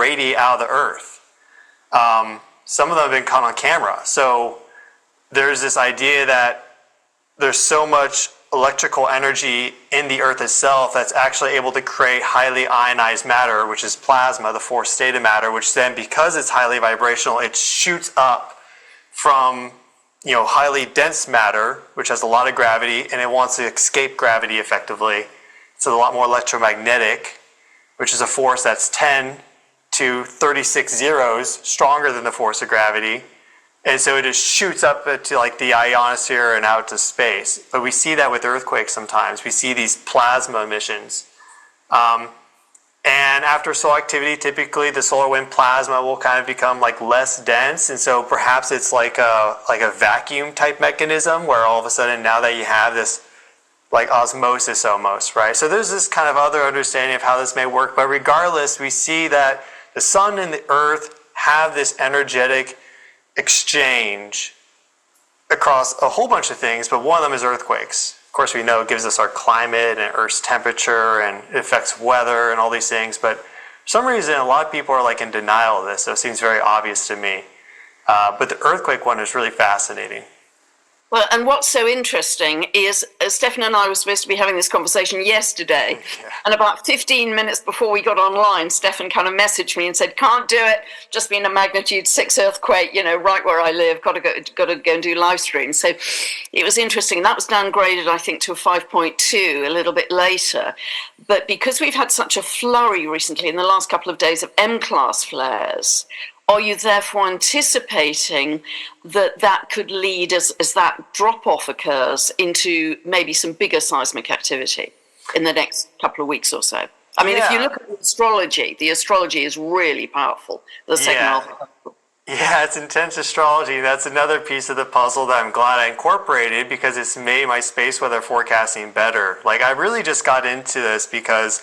radiate out of the earth. Some of them have been caught on camera. So there's this idea that there's so much electrical energy in the earth itself that's actually able to create highly ionized matter, which is plasma, the fourth state of matter, which then, because it's highly vibrational, it shoots up from highly dense matter, which has a lot of gravity, and it wants to escape gravity effectively. So a lot more electromagnetic, which is a force that's 10 to 36 zeros stronger than the force of gravity. And so it just shoots up to like the ionosphere and out to space. But we see that with earthquakes sometimes. We see these plasma emissions. And after solar activity, typically the solar wind plasma will kind of become like less dense. And so perhaps it's like a vacuum type mechanism where all of a sudden now that you have this like osmosis almost, right? So there's this kind of other understanding of how this may work. But regardless, we see that the sun and the earth have this energetic exchange across a whole bunch of things, but one of them is earthquakes. Of course, we know it gives us our climate and Earth's temperature, and it affects weather and all these things, but for some reason a lot of people are like in denial of this, so it seems very obvious to me. But the earthquake one is really fascinating. Well, and what's so interesting is Stefan and I were supposed to be having this conversation yesterday, and about 15 minutes before we got online, Stefan kind of messaged me and said, "Can't do it, just been a magnitude 6 earthquake, right where I live, got to go and do live stream." So it was interesting. That was downgraded, I think, to a 5.2 a little bit later. But because we've had such a flurry recently in the last couple of days of M-class flares, are you therefore anticipating that could lead, as that drop-off occurs, into maybe some bigger seismic activity in the next couple of weeks or so? I mean, if you look at the astrology is really powerful. The second half. Yeah, it's intense astrology. That's another piece of the puzzle that I'm glad I incorporated because it's made my space weather forecasting better. Like, I really just got into this because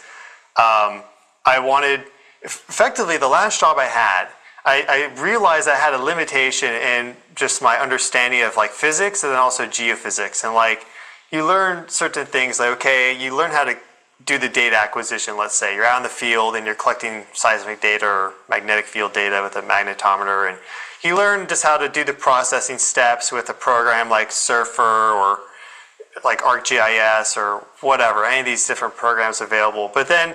I wanted, effectively, the last job I had, I realized I had a limitation in just my understanding of like physics and then also geophysics. And like you learn certain things like, okay, you learn how to do the data acquisition, let's say. You're out in the field and you're collecting seismic data or magnetic field data with a magnetometer. And you learn just how to do the processing steps with a program like Surfer or like ArcGIS or whatever, any of these different programs available. But then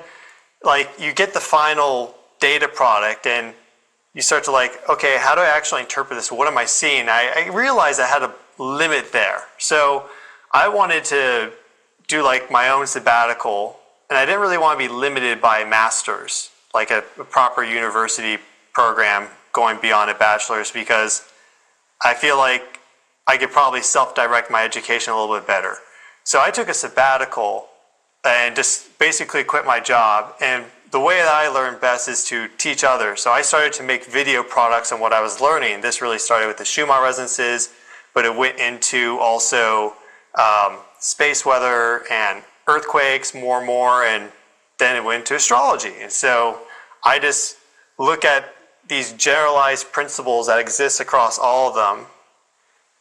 like you get the final data product and you start to like, okay, how do I actually interpret this? What am I seeing? I realized I had a limit there. So I wanted to do like my own sabbatical, and I didn't really want to be limited by a master's, like a proper university program going beyond a bachelor's, because I feel like I could probably self-direct my education a little bit better. So I took a sabbatical and just basically quit my job, and the way that I learned best is to teach others. So I started to make video products on what I was learning. This really started with the Schumann resonances, but it went into also space weather and earthquakes more and more, and then it went to astrology. And so I just look at these generalized principles that exist across all of them.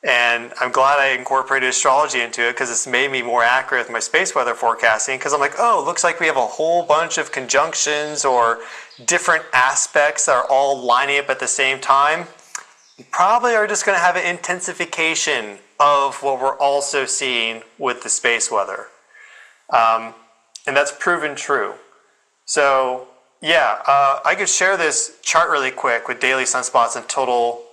And I'm glad I incorporated astrology into it because it's made me more accurate with my space weather forecasting, because I'm like, oh, it looks like we have a whole bunch of conjunctions or different aspects that are all lining up at the same time. We probably are just going to have an intensification of what we're also seeing with the space weather. And that's proven true. So yeah, I could share this chart really quick with daily sunspots and total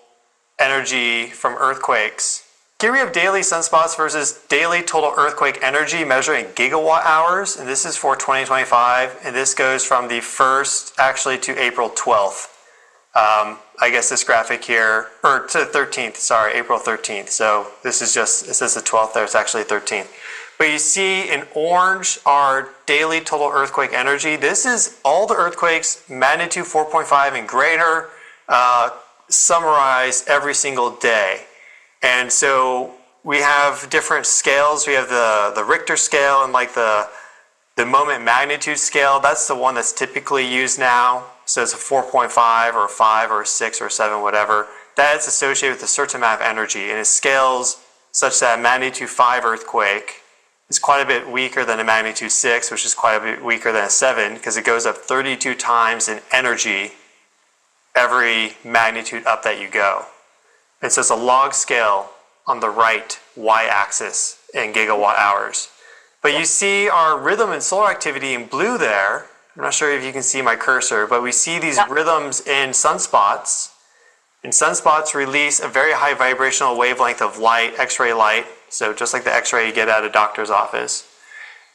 energy from earthquakes. Here we have daily sunspots versus daily total earthquake energy measured in gigawatt hours, and this is for 2025, and this goes from the 1st actually to April 12th. I guess this graphic here, or to the 13th, sorry, April 13th. So this is just, it says the 12th there, it's actually 13th. But you see in orange are daily total earthquake energy. This is all the earthquakes, magnitude 4.5 and greater, summarized every single day. And so we have different scales. We have the Richter scale and like the moment magnitude scale. That's the one that's typically used now. So it's a 4.5 or a 5 or a 6 or a 7, whatever. That's associated with a certain amount of energy, and it scales such that a magnitude 5 earthquake is quite a bit weaker than a magnitude 6, which is quite a bit weaker than a 7, because it goes up 32 times in energy every magnitude up that you go. And so it's a log scale on the right y-axis in gigawatt hours. But you see our rhythm and solar activity in blue there. I'm not sure if you can see my cursor, but we see these rhythms in sunspots. And sunspots release a very high vibrational wavelength of light, X-ray light, so just like the X-ray you get at a doctor's office.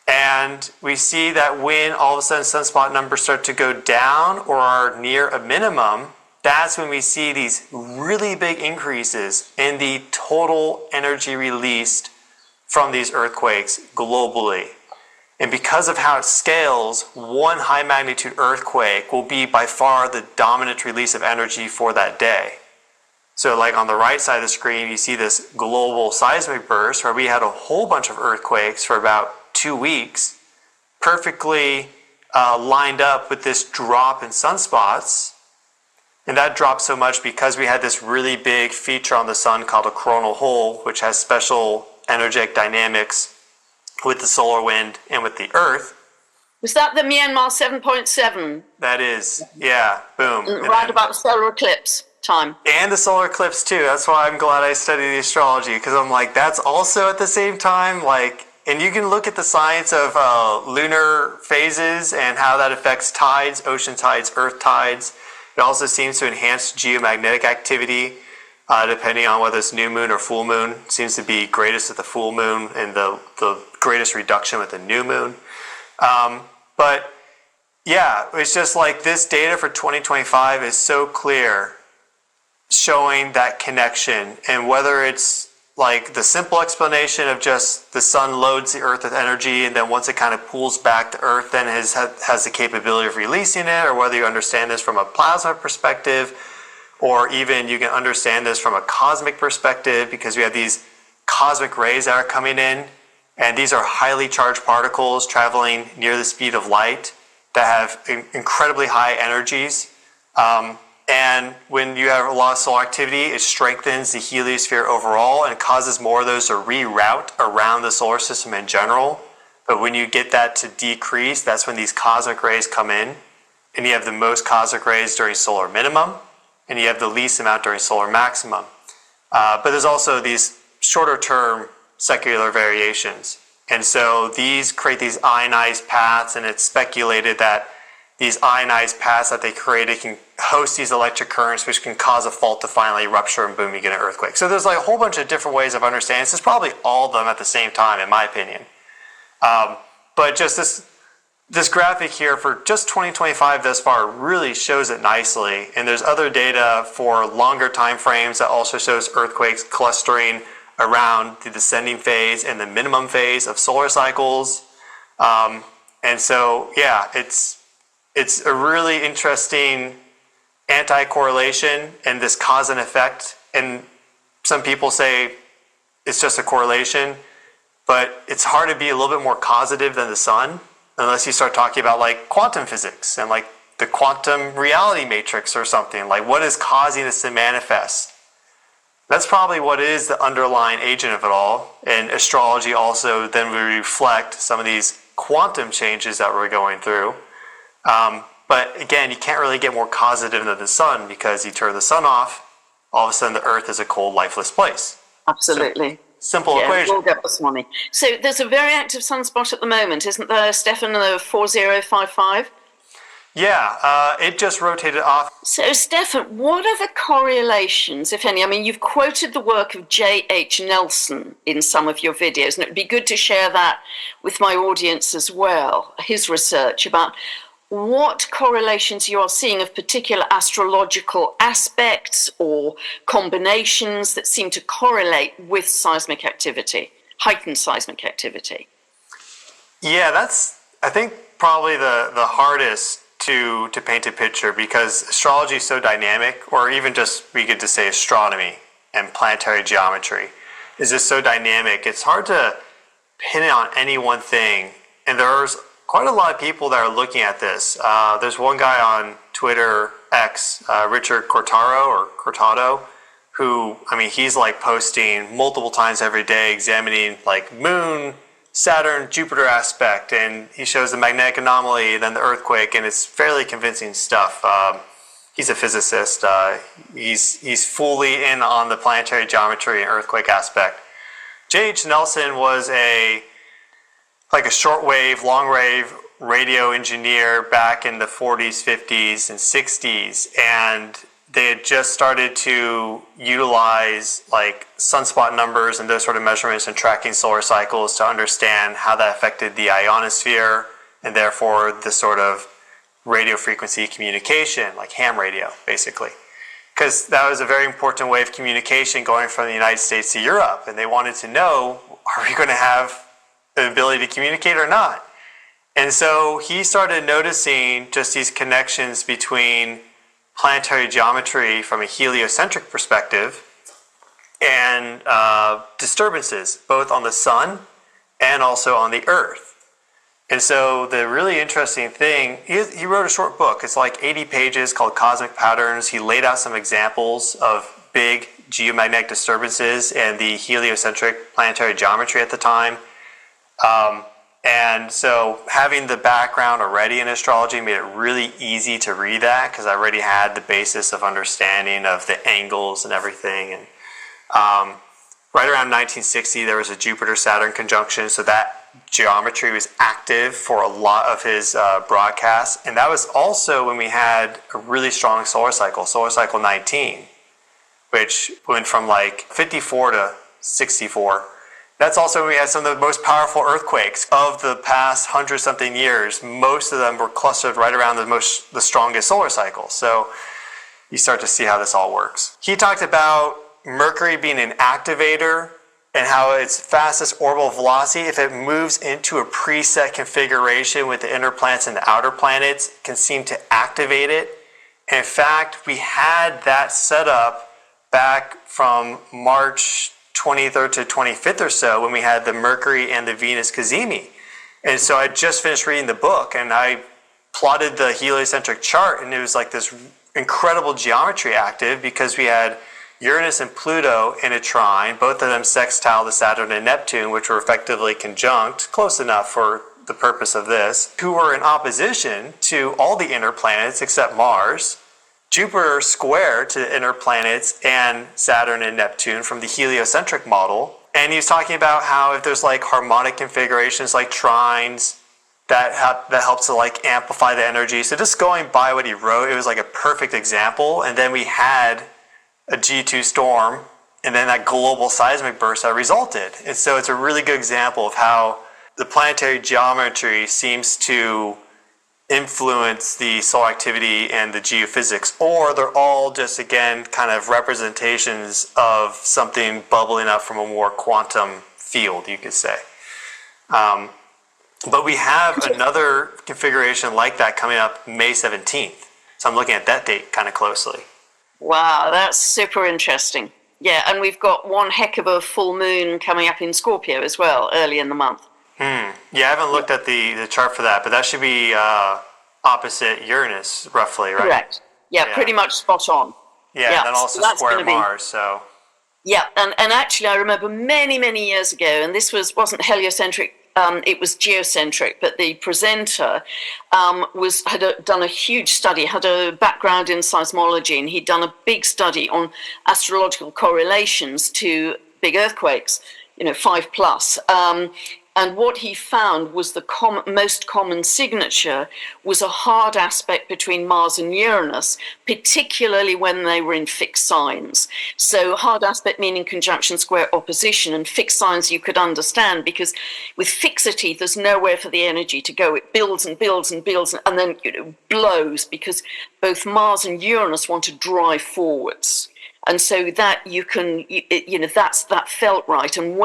And we see that when all of a sudden sunspot numbers start to go down or are near a minimum, that's when we see these really big increases in the total energy released from these earthquakes globally. And because of how it scales, one high magnitude earthquake will be by far the dominant release of energy for that day. So like on the right side of the screen, you see this global seismic burst where we had a whole bunch of earthquakes for about 2 weeks, perfectly lined up with this drop in sunspots. And that dropped so much because we had this really big feature on the sun called a coronal hole, which has special energetic dynamics with the solar wind and with the earth. Was that the Myanmar 7.7? That is, yeah, boom. Right about the solar eclipse time. And the solar eclipse too. That's why I'm glad I studied the astrology, because I'm like, that's also at the same time, like, and you can look at the science of lunar phases and how that affects tides, ocean tides, earth tides. It also seems to enhance geomagnetic activity, depending on whether it's new moon or full moon. It seems to be greatest at the full moon and the greatest reduction with the new moon. But yeah, it's just like this data for 2025 is so clear, showing that connection. And whether it's like the simple explanation of just the sun loads the earth with energy, and then once it kind of pulls back, the earth then has the capability of releasing it, or whether you understand this from a plasma perspective, or even you can understand this from a cosmic perspective, because we have these cosmic rays that are coming in, and these are highly charged particles traveling near the speed of light that have incredibly high energies. And when you have a lot of solar activity, it strengthens the heliosphere overall and causes more of those to reroute around the solar system in general. But when you get that to decrease, that's when these cosmic rays come in. And you have the most cosmic rays during solar minimum, and you have the least amount during solar maximum. But there's also these shorter term secular variations. And so these create these ionized paths, and it's speculated that these ionized paths that they created can host these electric currents, which can cause a fault to finally rupture, and boom, you get an earthquake. So there's like a whole bunch of different ways of understanding this. It's probably all of them at the same time, in my opinion. But just this graphic here for just 2025 thus far really shows it nicely. And there's other data for longer time frames that also shows earthquakes clustering around the descending phase and the minimum phase of solar cycles. And so, yeah, it's a really interesting anti-correlation and this cause and effect. And some people say it's just a correlation, but it's hard to be a little bit more causative than the sun unless you start talking about like quantum physics and like the quantum reality matrix or something. Like, what is causing this to manifest? That's probably what is the underlying agent of it all. And astrology also then will reflect some of these quantum changes that we're going through. But again, you can't really get more causative than the sun, because you turn the sun off, all of a sudden the earth is a cold, lifeless place. Absolutely. So, simple equation. We'll get this morning. So there's a very active sunspot at the moment, isn't there, Stefan, the 4055? Yeah, it just rotated off. So, Stefan, what are the correlations, if any? I mean, you've quoted the work of J.H. Nelson in some of your videos, and it would be good to share that with my audience as well, his research about what correlations you are seeing of particular astrological aspects or combinations that seem to correlate with seismic activity, heightened seismic activity. Yeah, that's, I think, probably the hardest to paint a picture, because astrology is so dynamic, or even just, we could just say astronomy and planetary geometry is just so dynamic. It's hard to pin it on any one thing. And there's quite a lot of people that are looking at this. There's one guy on Twitter, X, Richard Cortado, who, I mean, he's like posting multiple times every day, examining like moon, Saturn, Jupiter aspect, and he shows the magnetic anomaly, then the earthquake, and it's fairly convincing stuff. He's a physicist. He's fully in on the planetary geometry and earthquake aspect. J.H. Nelson was a shortwave, long-wave radio engineer back in the 40s, 50s, and 60s, and they had just started to utilize like sunspot numbers and those sort of measurements and tracking solar cycles to understand how that affected the ionosphere and therefore the sort of radio frequency communication, like ham radio, basically. Because that was a very important way of communication going from the United States to Europe, and they wanted to know, are we going to have the ability to communicate or not? And so he started noticing just these connections between planetary geometry from a heliocentric perspective and disturbances, both on the sun and also on the earth. And so the really interesting thing, he wrote a short book. It's like 80 pages called Cosmic Patterns. He laid out some examples of big geomagnetic disturbances and the heliocentric planetary geometry at the time. And so having the background already in astrology made it really easy to read that because I already had the basis of understanding of the angles and everything. And right around 1960, there was a Jupiter-Saturn conjunction, so that geometry was active for a lot of his broadcasts. And that was also when we had a really strong solar cycle 19, which went from like 54 to 64. That's also when we had some of the most powerful earthquakes of the past 100-something years. Most of them were clustered right around the strongest solar cycle. So you start to see how this all works. He talked about Mercury being an activator and how its fastest orbital velocity, if it moves into a preset configuration with the inner planets and the outer planets, can seem to activate it. And in fact, we had that set up back from March 23rd to 25th or so when we had the Mercury and the Venus cazimi. And so I just finished reading the book and I plotted the heliocentric chart, and it was like this incredible geometry active because we had Uranus and Pluto in a trine, both of them sextile to Saturn and Neptune, which were effectively conjunct, close enough for the purpose of this, who were in opposition to all the inner planets except Mars. Jupiter square to the inner planets and Saturn and Neptune from the heliocentric model. And he was talking about how if there's like harmonic configurations like trines, that helps to like amplify the energy. So just going by what he wrote, it was like a perfect example. And then we had a G2 storm and then that global seismic burst that resulted. And so it's a really good example of how the planetary geometry seems to influence the solar activity and the geophysics, or they're all just, again, kind of representations of something bubbling up from a more quantum field, you could say. But we have another configuration like that coming up May 17th. So I'm looking at that date kind of closely. Wow, that's super interesting. Yeah, and we've got one heck of a full moon coming up in Scorpio as well, early in the month. Yeah, I haven't looked at the chart for that, but that should be opposite Uranus, roughly, right? Correct. Yeah, pretty much spot on. Yeah, and then also so square Mars, so... Yeah, and actually I remember many, many years ago, and this wasn't heliocentric, it was geocentric, but the presenter had done a huge study, had a background in seismology, and he'd done a big study on astrological correlations to big earthquakes, 5 plus. And what he found was the most common signature was a hard aspect between Mars and Uranus, particularly when they were in fixed signs. So hard aspect meaning conjunction, square, opposition, and fixed signs you could understand because with fixity, there's nowhere for the energy to go. It builds and builds and builds and then blows because both Mars and Uranus want to drive forwards. And so that that felt right. And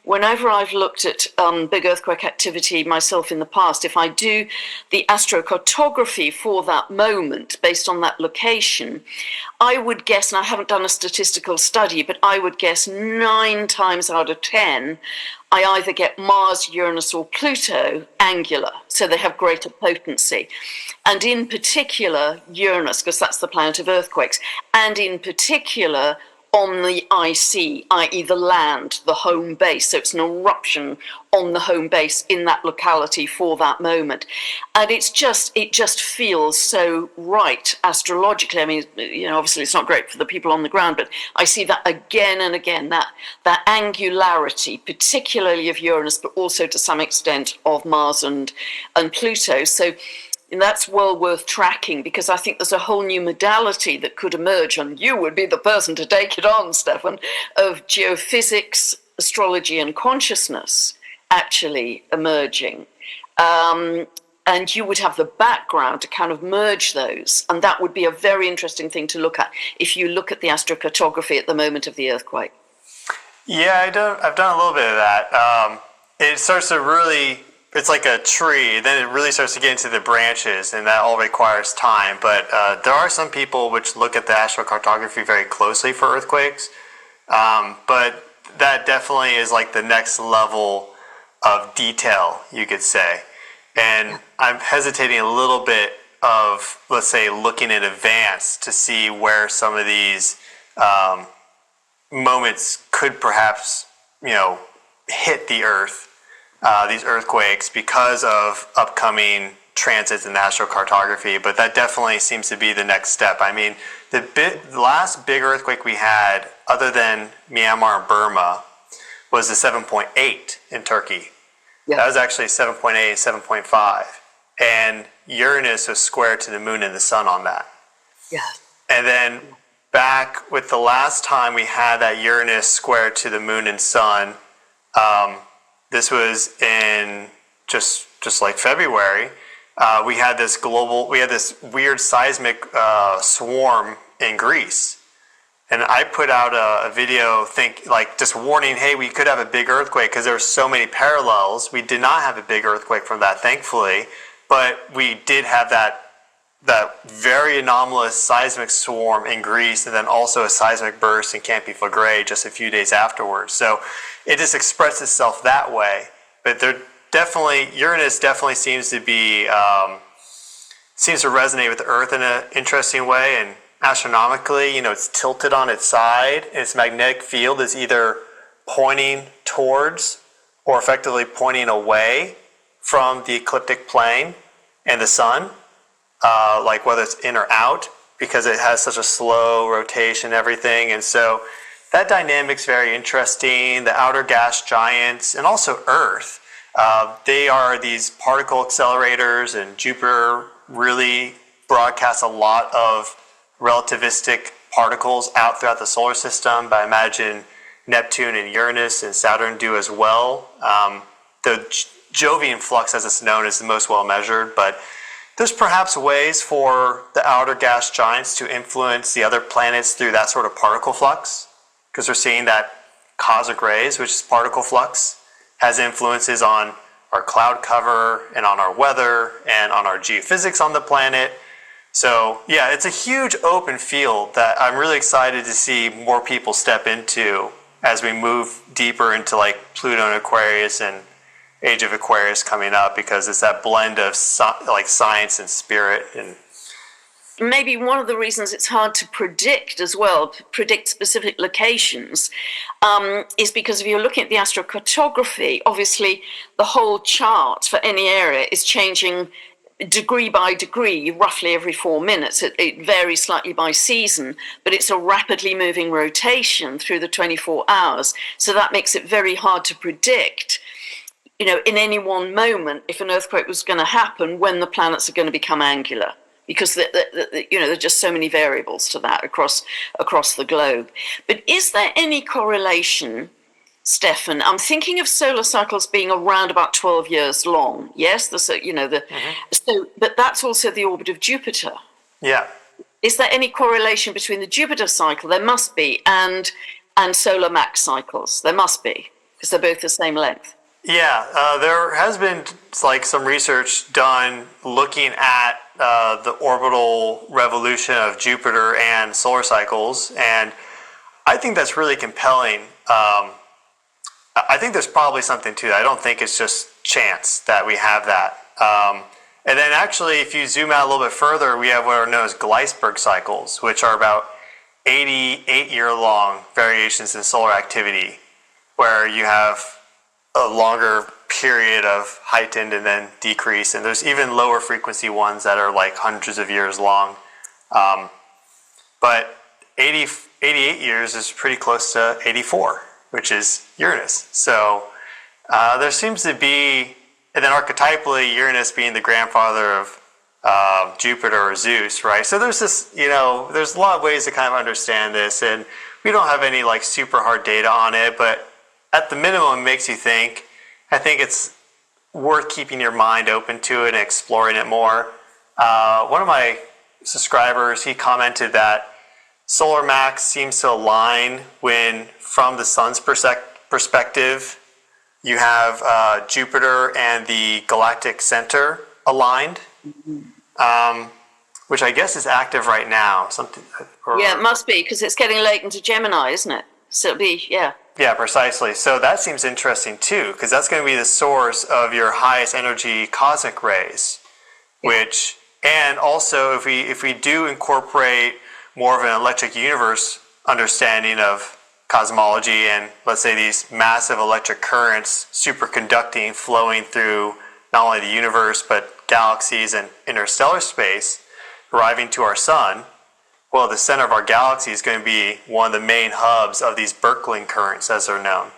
whenever I've looked at big earthquake activity myself in the past, if I do the astrocartography for that moment based on that location, I would guess, and I haven't done a statistical study, but I would guess 9 times out of 10, I either get Mars, Uranus, or Pluto angular, so they have greater potency. And in particular, Uranus, because that's the planet of earthquakes, and in particular, on the IC, i.e. the land, the home base. So it's an eruption on the home base in that locality for that moment. And it just feels so right astrologically. I mean, obviously it's not great for the people on the ground, but I see that again and again, that angularity, particularly of Uranus, but also to some extent of Mars and Pluto. So that's well worth tracking, because I think there's a whole new modality that could emerge, and you would be the person to take it on, Stefan, of geophysics, astrology, and consciousness actually emerging. And you would have the background to kind of merge those, and that would be a very interesting thing to look at if you look at the astrocartography at the moment of the earthquake. Yeah, I've done a little bit of that. It starts to really, it's like a tree, then it really starts to get into the branches, and that all requires time. But there are some people which look at the astrocartography very closely for earthquakes. But that definitely is like the next level of detail, you could say. And I'm hesitating a little bit of, let's say, looking in advance to see where some of these moments could perhaps, hit the Earth, these earthquakes, because of upcoming transits in astrocartography. But that definitely seems to be the next step. I mean, the last big earthquake we had, other than Myanmar and Burma, was the 7.8 in Turkey. Yeah. That was actually 7.8 and 7.5. And Uranus was square to the moon and the sun on that. Yeah. And then back with the last time we had that Uranus square to the moon and sun, this was in just like February, we had this weird seismic swarm in Greece. And I put out a video, just warning, hey, we could have a big earthquake, because there were so many parallels. We did not have a big earthquake from that, thankfully, but we did have that very anomalous seismic swarm in Greece, and then also a seismic burst in Campi Flegrei just a few days afterwards. So it just expressed itself that way. But Uranus definitely seems to resonate with the Earth in an interesting way. And astronomically, it's tilted on its side, and its magnetic field is either pointing towards or effectively pointing away from the ecliptic plane and the sun, like whether it's in or out, because it has such a slow rotation and everything. And so that dynamic's very interesting. The outer gas giants, and also Earth, they are these particle accelerators, and Jupiter really broadcasts a lot of relativistic particles out throughout the solar system, but I imagine Neptune and Uranus and Saturn do as well. The Jovian flux, as it's known, is the most well measured, but there's perhaps ways for the outer gas giants to influence the other planets through that sort of particle flux, because we're seeing that cosmic rays, which is particle flux, has influences on our cloud cover and on our weather and on our geophysics on the planet. So yeah, it's a huge open field that I'm really excited to see more people step into as we move deeper into like Pluto and Aquarius and Age of Aquarius coming up, because it's that blend of science and spirit. And maybe one of the reasons it's hard to predict as well, predict specific locations, is because if you're looking at the astrocartography, obviously the whole chart for any area is changing degree by degree, roughly every 4 minutes. It varies slightly by season, but it's a rapidly moving rotation through the 24 hours. So that makes it very hard to predict, in any one moment, if an earthquake was going to happen, when the planets are going to become angular, because there are just so many variables to that across the globe. But is there any correlation, Stefan? I'm thinking of solar cycles being around about 12 years long. Yes, so, but that's also the orbit of Jupiter. yeah. Is there any correlation between the Jupiter cycle? There must be, and solar max cycles. There must be, because they're both the same length. Yeah, there has been some research done looking at the orbital revolution of Jupiter and solar cycles, and I think that's really compelling. I think there's probably something to that. I don't think it's just chance that we have that. And then actually, if you zoom out a little bit further, we have what are known as Gleisberg cycles, which are about 88-year-long variations in solar activity, where you have a longer period of heightened and then decrease, and there's even lower frequency ones that are like hundreds of years long. But 88 years is pretty close to 84, which is Uranus. So there seems to be, and then archetypally, Uranus being the grandfather of Jupiter or Zeus, right? So there's this, there's a lot of ways to kind of understand this, and we don't have any like super hard data on it, but at the minimum, it makes you think. I think it's worth keeping your mind open to it and exploring it more. One of my subscribers, he commented that solar max seems to align when, from the sun's perspective, you have Jupiter and the galactic center aligned, which I guess is active right now. Yeah, it must be, because it's getting late into Gemini, isn't it? So it'll be, yeah. Yeah, precisely. So that seems interesting too, because that's going to be the source of your highest energy cosmic rays, which, and also if we do incorporate more of an electric universe understanding of cosmology, and let's say these massive electric currents superconducting, flowing through not only the universe but galaxies and interstellar space, arriving to our sun. Well, the center of our galaxy is going to be one of the main hubs of these Birkeling currents, as they're known,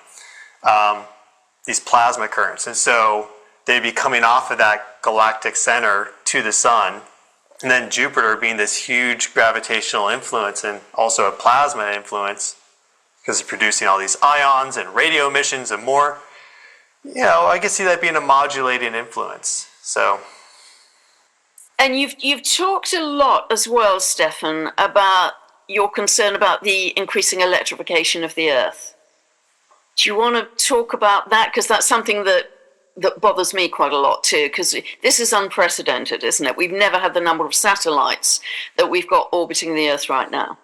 these plasma currents. And so they'd be coming off of that galactic center to the sun, and then Jupiter being this huge gravitational influence and also a plasma influence, because it's producing all these ions and radio emissions and more. I can see that being a modulating influence. So. And you've talked a lot as well, Stefan, about your concern about the increasing electrification of the Earth. Do you want to talk about that? Because that's something that bothers me quite a lot too, because this is unprecedented, isn't it? We've never had the number of satellites that we've got orbiting the Earth right now.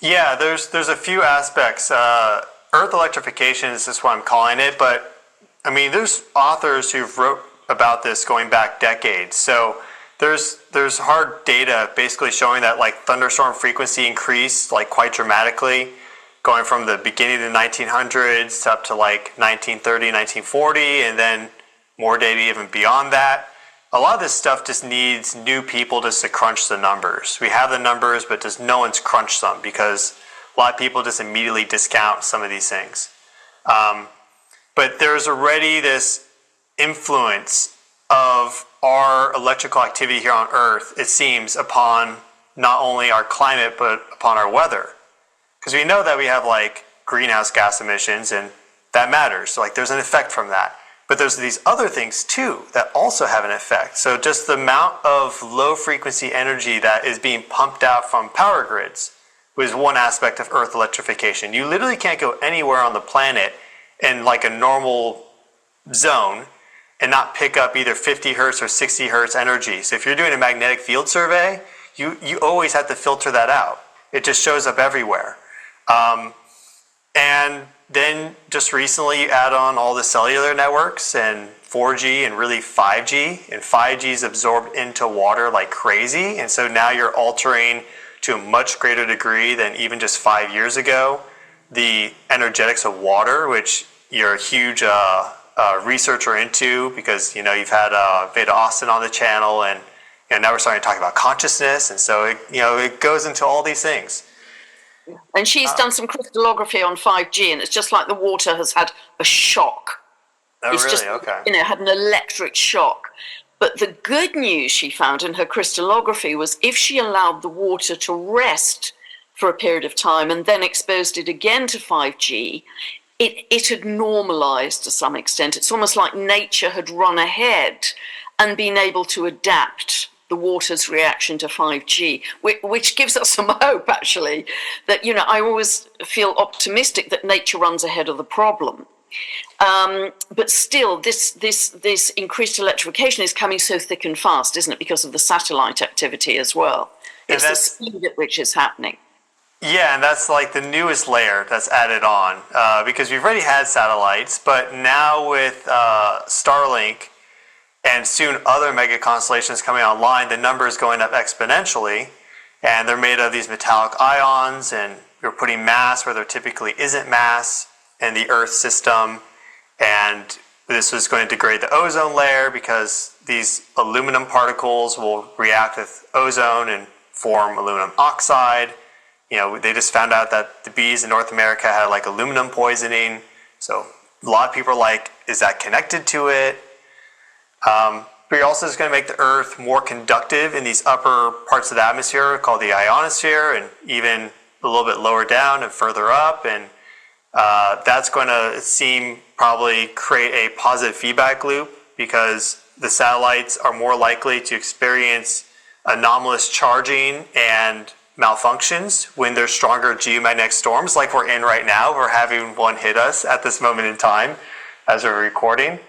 Yeah, there's a few aspects. Earth electrification is just what I'm calling it, but I mean, there's authors who've wrote about this going back decades. So there's hard data basically showing that like thunderstorm frequency increased like quite dramatically, going from the beginning of the 1900s to up to like 1930, 1940, and then more data even beyond that. A lot of this stuff just needs new people just to crunch the numbers. We have the numbers, but just no one's crunched them because a lot of people just immediately discount some of these things. But there's already this influence of our electrical activity here on Earth, it seems, upon not only our climate, but upon our weather. Because we know that we have like greenhouse gas emissions, and that matters. So like there's an effect from that. But there's these other things too that also have an effect. So just the amount of low frequency energy that is being pumped out from power grids was one aspect of Earth electrification. You literally can't go anywhere on the planet in like a normal zone and not pick up either 50 hertz or 60 hertz energy. So if you're doing a magnetic field survey, you always have to filter that out. It just shows up everywhere. And then just recently you add on all the cellular networks and 4G and really 5G, and 5G is absorbed into water like crazy. And so now you're altering to a much greater degree than even just 5 years ago the energetics of water, which you're a huge researcher into because you've had Veda Austin on the channel, and now we're starting to talk about consciousness, and so it goes into all these things. And she's done some crystallography on 5G, and it's just like the water has had a shock. Oh, it's really? just, Okay. Had an electric shock. But the good news she found in her crystallography was if she allowed the water to rest for a period of time and then exposed it again to 5G, it had normalized to some extent. It's almost like nature had run ahead and been able to adapt the water's reaction to 5G, which gives us some hope, actually, that, I always feel optimistic that nature runs ahead of the problem. But still, this increased electrification is coming so thick and fast, isn't it, because of the satellite activity as well. It's the speed at which it's happening. Yeah, and that's like the newest layer that's added on, because we've already had satellites, but now with Starlink and soon other mega constellations coming online, the number is going up exponentially. And they're made of these metallic ions, and we're putting mass where there typically isn't mass in the Earth system. And this was going to degrade the ozone layer because these aluminum particles will react with ozone and form aluminum oxide. They just found out that the bees in North America had like aluminum poisoning. So a lot of people are like, is that connected to it? But you're also just going to make the Earth more conductive in these upper parts of the atmosphere called the ionosphere, and even a little bit lower down and further up. And that's going to probably create a positive feedback loop, because the satellites are more likely to experience anomalous charging and malfunctions when there's stronger geomagnetic storms like we're in right now. We're having one hit us at this moment in time as we're recording.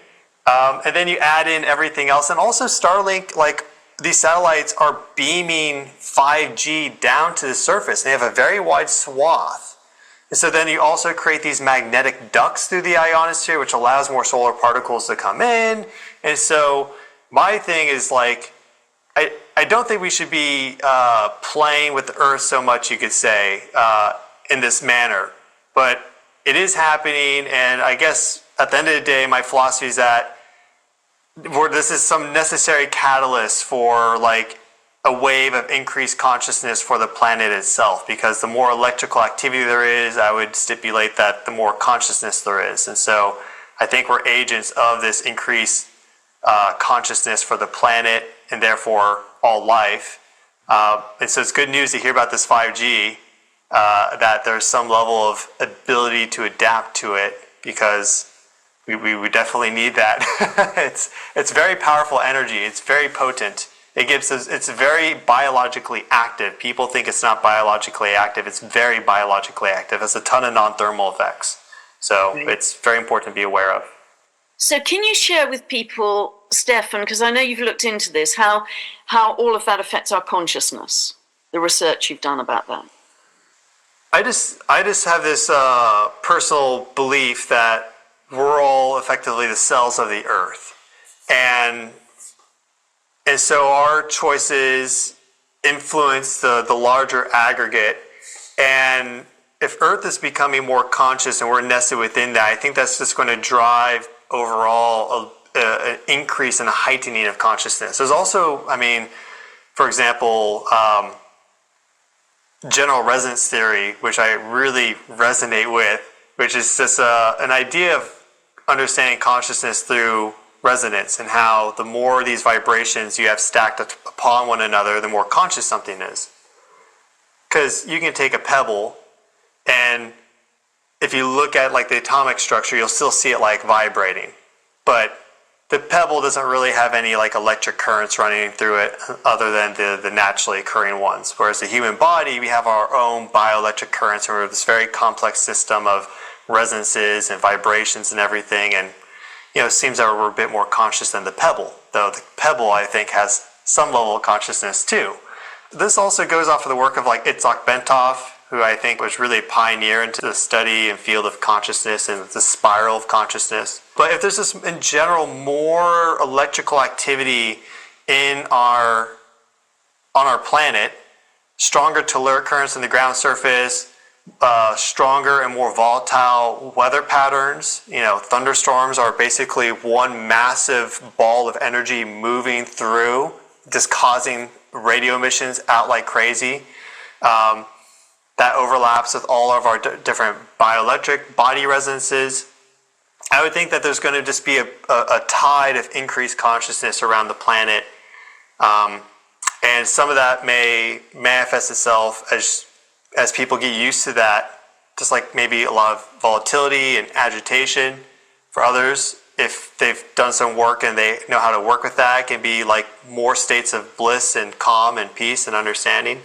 And then you add in everything else. And also Starlink, like these satellites are beaming 5G down to the surface. They have a very wide swath. And so then you also create these magnetic ducts through the ionosphere, which allows more solar particles to come in. And so my thing is like, I don't think we should be playing with the Earth so much, you could say, in this manner. But it is happening, and I guess at the end of the day, my philosophy is that this is some necessary catalyst for like a wave of increased consciousness for the planet itself, because the more electrical activity there is, I would stipulate that the more consciousness there is. And so I think we're agents of this increased consciousness for the planet and therefore all life. And so it's good news to hear about this 5G, that there's some level of ability to adapt to it, because we definitely need that. It's very powerful energy. It's very potent. It's very biologically active. People think it's not biologically active. It's very biologically active. It has a ton of non-thermal effects. So it's very important to be aware of. So can you share with people, Stefan, because I know you've looked into this, how all of that affects our consciousness, the research you've done about that? I just have this personal belief that we're all effectively the cells of the Earth. And so our choices influence the larger aggregate. And if Earth is becoming more conscious and we're nested within that, I think that's just going to drive overall an increase in the heightening of consciousness. There's also, for example, general resonance theory, which I really resonate with, which is just an idea of understanding consciousness through resonance, and how the more these vibrations you have stacked upon one another, the more conscious something is. Because you can take a pebble, and if you look at like the atomic structure, you'll still see it like vibrating, but the pebble doesn't really have any like electric currents running through it other than the naturally occurring ones. Whereas the human body, we have our own bioelectric currents, and we're this very complex system of resonances and vibrations and everything. And it seems that we're a bit more conscious than the pebble, though the pebble, I think, has some level of consciousness too. This also goes off of the work of like Itzhak Bentov, who I think was really a pioneer into the study and field of consciousness and the spiral of consciousness. But if there's just in general more electrical activity on our planet, stronger telluric currents in the ground surface, stronger and more volatile weather patterns. Thunderstorms are basically one massive ball of energy moving through, just causing radio emissions out like crazy. That overlaps with all of our different bioelectric body resonances. I would think that there's going to just be a tide of increased consciousness around the planet. And some of that may manifest itself as people get used to that, just like maybe a lot of volatility and agitation. For others, if they've done some work and they know how to work with that, it can be like more states of bliss and calm and peace and understanding.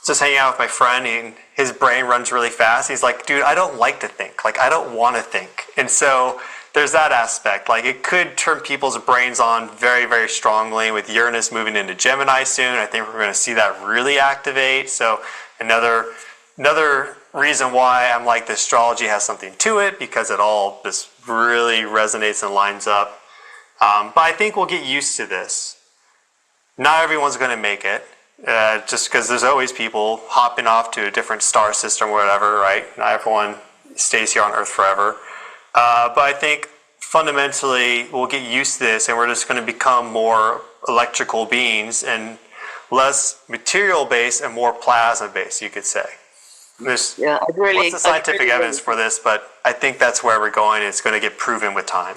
Just hanging out with my friend, and his brain runs really fast. He's like, dude, I don't like to think. Like, I don't want to think. And so there's that aspect. Like, it could turn people's brains on very, very strongly. With Uranus moving into Gemini soon, I think we're going to see that really activate. So another reason why I'm like, the astrology has something to it, because it all just really resonates and lines up. But I think we'll get used to this. Not everyone's going to make it. just because there's always people hopping off to a different star system or whatever, right? Not everyone stays here on Earth forever. But I think fundamentally we'll get used to this and we're just going to become more electrical beings and less material based and more plasma based, you could say. What's the scientific evidence for this? But I think that's where we're going. It's going to get proven with time.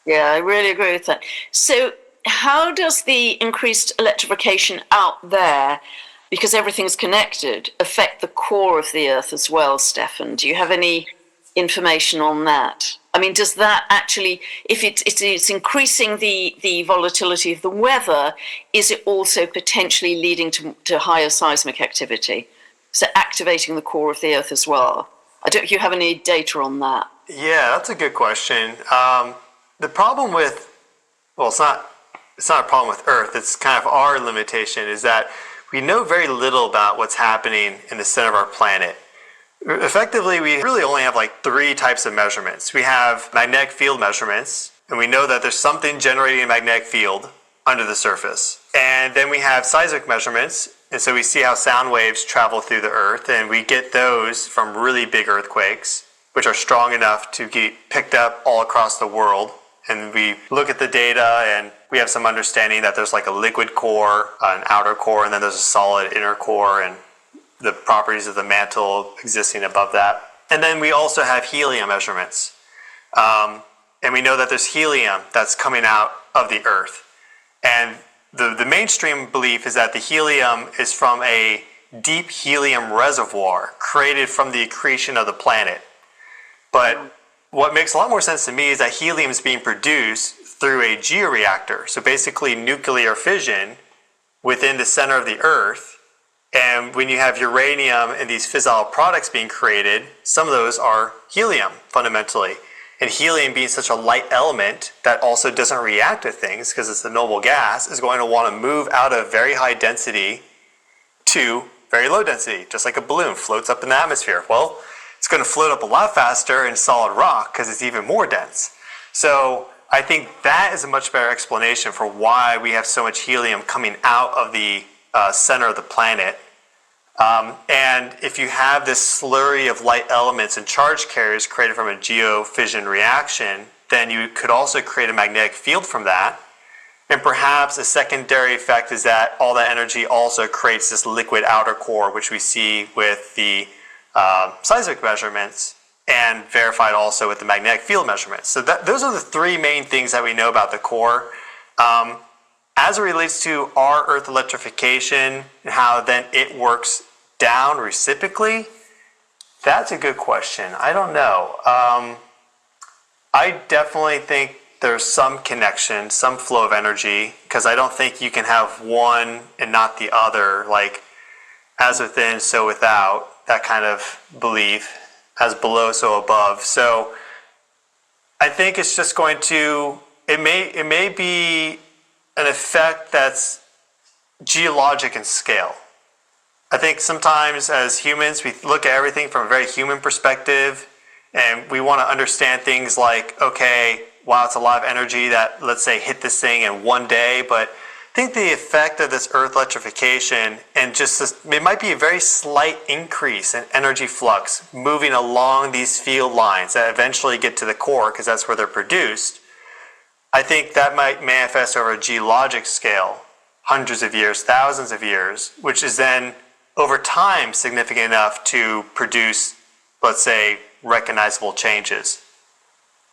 Yeah, I really agree with that. So how does the increased electrification out there, because everything's connected, affect the core of the Earth as well, Stefan? Do you have any information on that? I mean, does that actually, if it's increasing the volatility of the weather, is it also potentially leading to higher seismic activity? So activating the core of the Earth as well? I don't know if you have any data on that. Yeah, that's a good question. The problem with, well, it's not a problem with Earth, it's kind of our limitation, is that we know very little about what's happening in the center of our planet. Effectively, we really only have like 3 types of measurements. We have magnetic field measurements, and we know that there's something generating a magnetic field under the surface. And then we have seismic measurements, and so we see how sound waves travel through the Earth, and we get those from really big earthquakes, which are strong enough to get picked up all across the world. And we look at the data, and we have some understanding that there's like a liquid core, an outer core, and then there's a solid inner core, and the properties of the mantle existing above that. And then we also have helium measurements. And we know that there's helium that's coming out of the Earth. And the mainstream belief is that the helium is from a deep helium reservoir created from the accretion of the planet. But what makes a lot more sense to me is that helium is being produced through a georeactor. So basically nuclear fission within the center of the Earth. And when you have uranium and these fissile products being created, some of those are helium fundamentally. And helium being such a light element that also doesn't react to things because it's a noble gas, is going to want to move out of very high density to very low density, just like a balloon floats up in the atmosphere. Well, it's going to float up a lot faster in solid rock because it's even more dense. So I think that is a much better explanation for why we have so much helium coming out of the center of the planet. And if you have this slurry of light elements and charge carriers created from a geofission reaction, then you could also create a magnetic field from that. And perhaps a secondary effect is that all that energy also creates this liquid outer core, which we see with the seismic measurements and verified also with the magnetic field measurements. So those are the 3 main things that we know about the core. As it relates to our Earth electrification and how then it works down reciprocally, that's a good question. I don't know. I definitely think there's some connection, some flow of energy, because I don't think you can have one and not the other, like as within, so without, that kind of belief, as below, so above. So I think it's just going to, it may be an effect that's geologic in scale. I think sometimes as humans, we look at everything from a very human perspective, and we want to understand things like, okay, wow, it's a lot of energy that, let's say, hit this thing in one day, but I think the effect of this Earth electrification and just this, it might be a very slight increase in energy flux moving along these field lines that eventually get to the core, because that's where they're produced. I think that might manifest over a geologic scale, hundreds of years, thousands of years, which is then over time significant enough to produce, let's say, recognizable changes.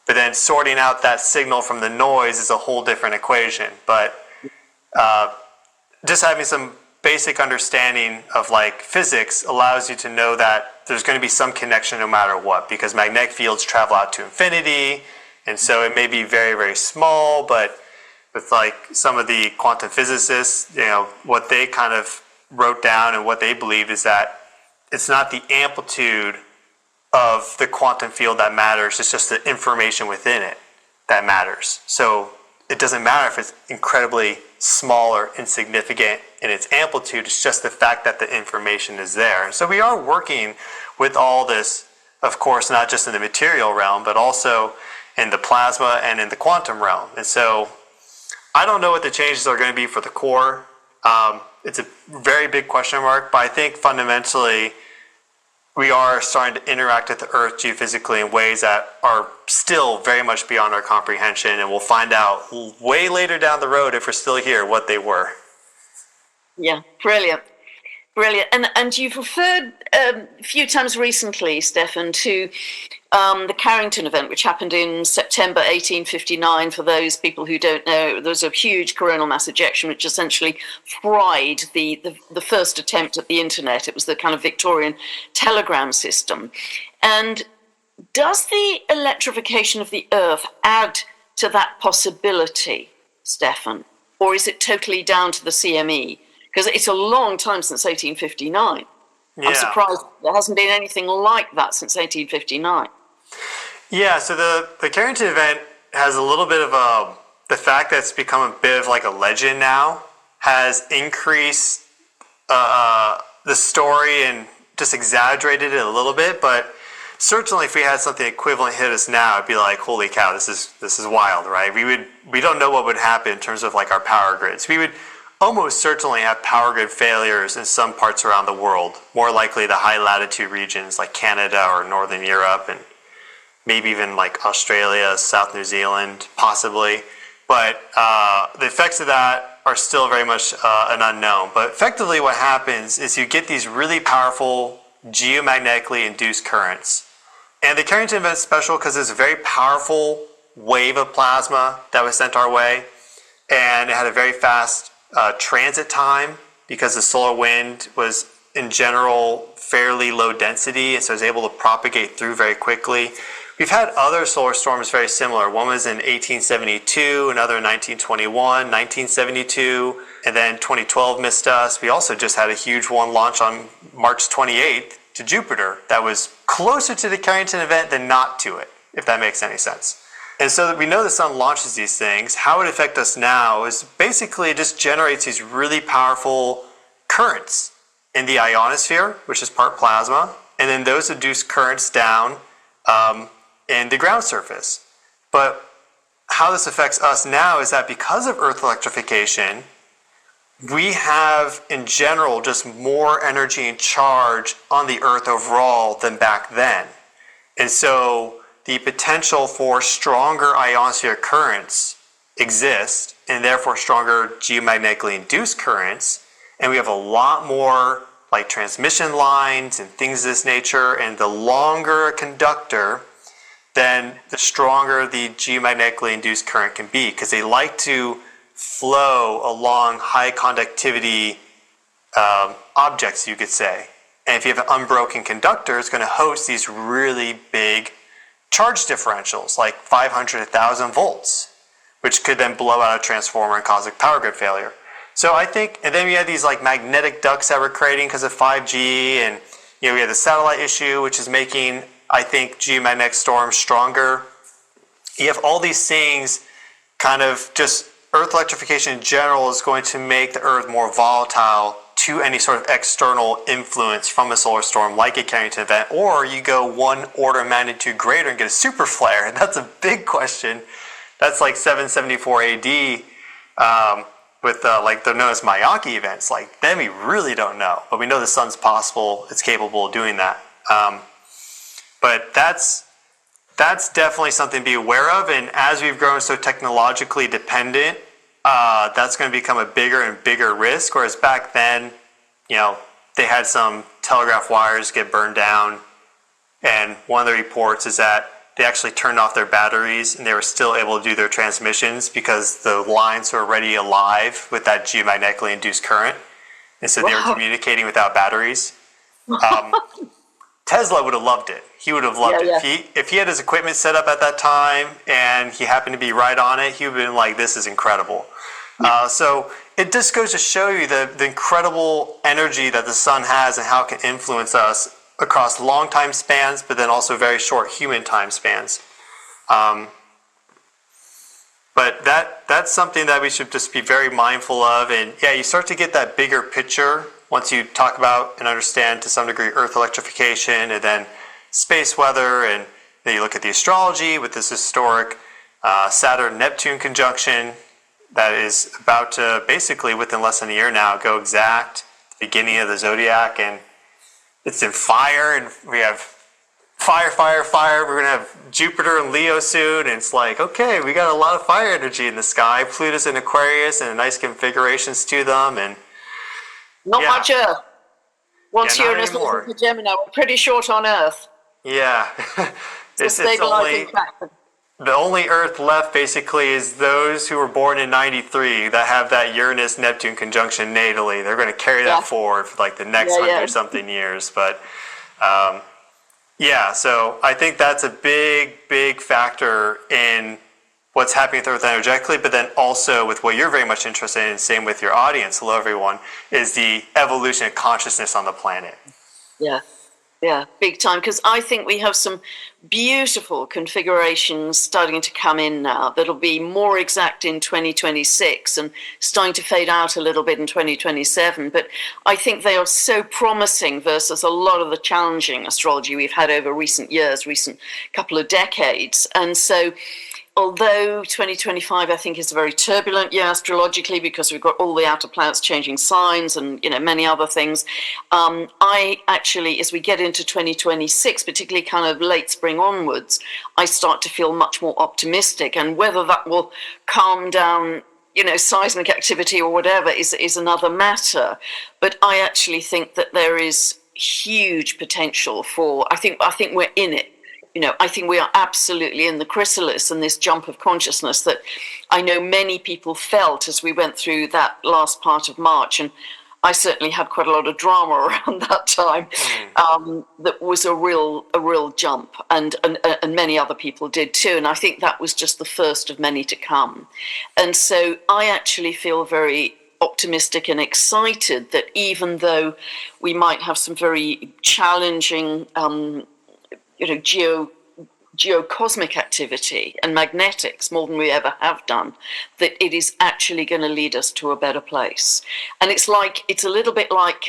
But then sorting out that signal from the noise is a whole different equation. But just having some basic understanding of like physics allows you to know that there's going to be some connection no matter what, because magnetic fields travel out to infinity. And so it may be very, very small, but with like some of the quantum physicists, you know, what they kind of wrote down and what they believed is that it's not the amplitude of the quantum field that matters, it's just the information within it that matters. So it doesn't matter if it's incredibly small or insignificant in its amplitude, it's just the fact that the information is there. And so we are working with all this, of course, not just in the material realm, but also in the plasma and in the quantum realm. And so I don't know what the changes are going to be for the core. it's a very big question mark, but I think fundamentally we are starting to interact with the Earth geophysically in ways that are still very much beyond our comprehension, and we'll find out way later down the road, if we're still here, what they were. Yeah, brilliant. Brilliant. And you've referred a few times recently, Stefan, to the Carrington event, which happened in September 1859. For those people who don't know, there was a huge coronal mass ejection, which essentially fried the first attempt at the internet. It was the kind of Victorian telegram system. And does the electrification of the Earth add to that possibility, Stefan? Or is it totally down to the CME? Because it's a long time since 1859. Yeah. I'm surprised there hasn't been anything like that since 1859. Yeah, so the Carrington event has a little bit of the fact that it's become a bit of like a legend now, has increased the story and just exaggerated it a little bit, but certainly if we had something equivalent hit us now, it'd be like, holy cow, this is wild, right? We don't know what would happen in terms of like our power grids. We would almost certainly have power grid failures in some parts around the world, more likely the high latitude regions like Canada or Northern Europe, and maybe even like Australia, South New Zealand, possibly. But the effects of that are still very much an unknown. But effectively what happens is you get these really powerful geomagnetically induced currents. And the Carrington event is special because it's a very powerful wave of plasma that was sent our way, and it had a very fast transit time because the solar wind was in general fairly low density, and so it was able to propagate through very quickly. We've had other solar storms very similar. One was in 1872, another in 1921, 1972, and then 2012 missed us. We also just had a huge one launch on March 28th to Jupiter that was closer to the Carrington event than not to it, if that makes any sense. And so that we know the sun launches these things. How it affects us now is basically it just generates these really powerful currents in the ionosphere, which is part plasma, and then those induce currents down in the ground surface. But how this affects us now is that because of Earth electrification, we have in general just more energy and charge on the Earth overall than back then. And so the potential for stronger ionosphere currents exist, and therefore stronger geomagnetically induced currents. And we have a lot more like transmission lines and things of this nature. And the longer a conductor, then the stronger the geomagnetically induced current can be, because they like to flow along high conductivity objects, you could say. And if you have an unbroken conductor, it's going to host these really big charge differentials, like 500, 1,000 volts, which could then blow out a transformer and cause a power grid failure. So I think, and then we had these like magnetic ducts that we're creating because of 5G, and we had the satellite issue, which is making, I think, geomagnetic storms stronger. You have all these things, kind of just Earth electrification in general is going to make the Earth more volatile to any sort of external influence from a solar storm like a Carrington event, or you go one order of magnitude greater and get a super flare, and that's a big question. That's like 774 AD with like they're known as Miyake events. Like then we really don't know, but we know the sun's possible; it's capable of doing that. But that's definitely something to be aware of, and as we've grown so technologically dependent, that's going to become a bigger and bigger risk. Whereas back then, they had some telegraph wires get burned down, and one of the reports is that they actually turned off their batteries and they were still able to do their transmissions because the lines were already alive with that geomagnetically induced current, and so they were communicating without batteries. Tesla would have loved it. He would have loved it. If he had his equipment set up at that time and he happened to be right on it, he would have been like, this is incredible. So it just goes to show you the incredible energy that the sun has and how it can influence us across long time spans, but then also very short human time spans. But that's something that we should just be very mindful of. And you start to get that bigger picture once you talk about and understand to some degree Earth electrification and then space weather, and then you look at the astrology with this historic Saturn-Neptune conjunction that is about to basically within less than a year now go exact the beginning of the zodiac, and it's in fire, and we have fire, fire, fire. We're gonna have Jupiter and Leo soon, and it's like, okay, we got a lot of fire energy in the sky. Pluto's in Aquarius and nice configurations to them, and not much Earth. Once Uranus anymore. goes into Gemini, we're pretty short on Earth. Yeah, it's only factor. The only Earth left basically is those who were born in '93 that have that Uranus-Neptune conjunction natally. They're going to carry that forward for like the next 100-something years. But so I think that's a big factor in what's happening with Earth energetically, but then also with what you're very much interested in, same with your audience, hello everyone, is the evolution of consciousness on the planet. Yeah, big time. Because I think we have some beautiful configurations starting to come in now that'll be more exact in 2026 and starting to fade out a little bit in 2027. But I think they are so promising versus a lot of the challenging astrology we've had over recent years, recent couple of decades. And so although 2025, I think, is a very turbulent year astrologically because we've got all the outer planets changing signs and, many other things, I actually, as we get into 2026, particularly kind of late spring onwards, I start to feel much more optimistic. And whether that will calm down, seismic activity or whatever is another matter. But I actually think that there is huge potential for, I think we're in it. I think we are absolutely in the chrysalis and this jump of consciousness that I know many people felt as we went through that last part of March. And I certainly had quite a lot of drama around that time. That was a real jump, and many other people did too. And I think that was just the first of many to come. And so I actually feel very optimistic and excited that even though we might have some very challenging geocosmic activity and magnetics more than we ever have done, that it is actually going to lead us to a better place. And it's a little bit like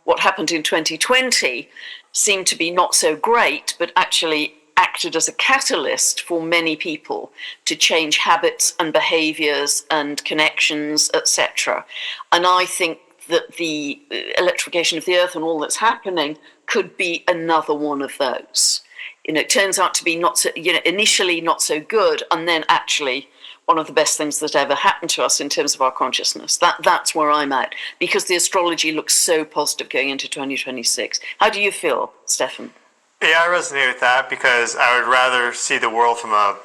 what happened in 2020 seemed to be not so great, but actually acted as a catalyst for many people to change habits and behaviors and connections, etc. And I think that the electrification of the Earth and all that's happening could be another one of those. It turns out to be not so, initially not so good, and then actually one of the best things that ever happened to us in terms of our consciousness. That's where I'm at, because the astrology looks so positive going into 2026. How do you feel, Stefan? Yeah, I resonate with that because I would rather see the world from a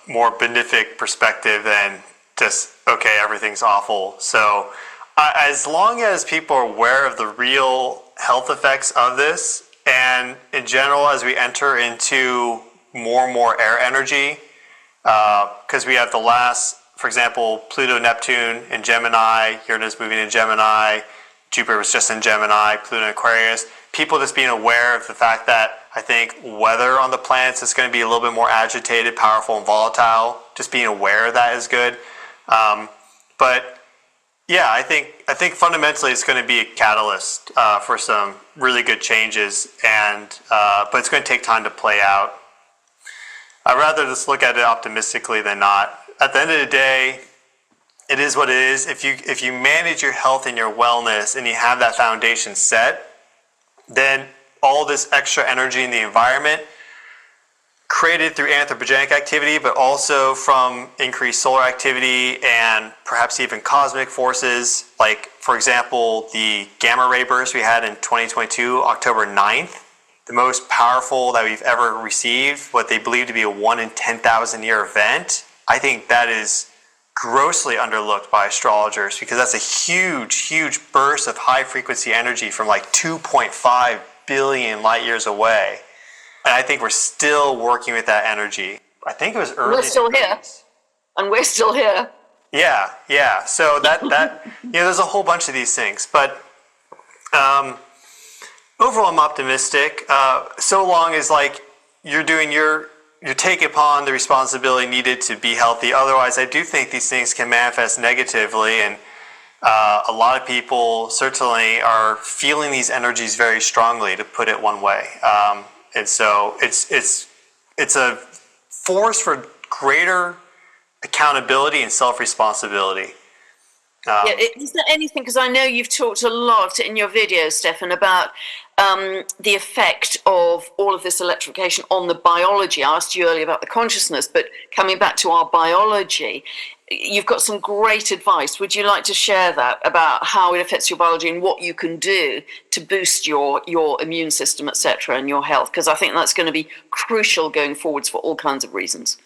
more benefic perspective than just, okay, everything's awful. So as long as people are aware of the real health effects of this, and in general, as we enter into more and more air energy, because we have the last, for example, Pluto, Neptune in Gemini, Uranus moving in Gemini, Jupiter was just in Gemini, Pluto in Aquarius, people just being aware of the fact that I think weather on the planets is going to be a little bit more agitated, powerful, and volatile. Just being aware of that is good. But yeah, I think fundamentally it's going to be a catalyst for some really good changes, but it's going to take time to play out. I'd rather just look at it optimistically than not. At the end of the day, it is what it is. If you manage your health and your wellness and you have that foundation set, then all this extra energy in the environment, created through anthropogenic activity, but also from increased solar activity and perhaps even cosmic forces, like, for example, the gamma ray burst we had in 2022, October 9th, the most powerful that we've ever received, what they believe to be a 1 in 10,000 year event. I think that is grossly underlooked by astrologers because that's a huge burst of high frequency energy from like 2.5 billion light years away. And I think we're still working with that energy. I think it was early. We're still here. And we're still here. Yeah. So that there's a whole bunch of these things. But overall, I'm optimistic. So long as you're taking upon the responsibility needed to be healthy. Otherwise, I do think these things can manifest negatively, and a lot of people certainly are feeling these energies very strongly, to put it one way. And so it's a force for greater accountability and self-responsibility. Is there anything, because I know you've talked a lot in your videos, Stefan, about the effect of all of this electrification on the biology. I asked you earlier about the consciousness, but coming back to our biology, you've got some great advice. Would you like to share that about how it affects your biology and what you can do to boost your immune system, etc., and your health? Because I think that's going to be crucial going forwards for all kinds of reasons.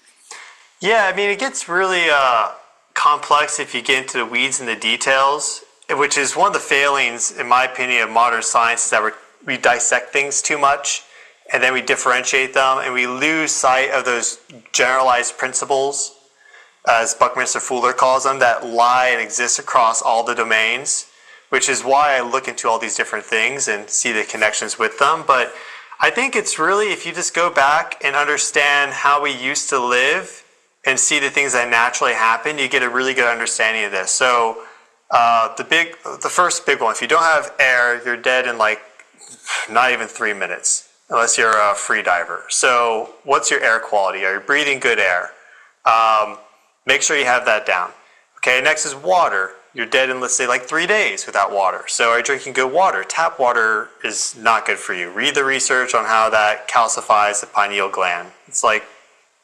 Yeah, I mean, it gets really complex if you get into the weeds and the details, which is one of the failings, in my opinion, of modern science, is that we dissect things too much, and then we differentiate them, and we lose sight of those generalized principles, as Buckminster Fuller calls them, that lie and exist across all the domains, which is why I look into all these different things and see the connections with them. But I think it's really, if you just go back and understand how we used to live and see the things that naturally happen, you get a really good understanding of this. So the first big one, if you don't have air, you're dead in like not even 3 minutes, unless you're a free diver. So what's your air quality? Are you breathing good air? Make sure you have that down. Okay, next is water. You're dead in, let's say, like 3 days without water. So are you drinking good water? Tap water is not good for you. Read the research on how that calcifies the pineal gland. It's like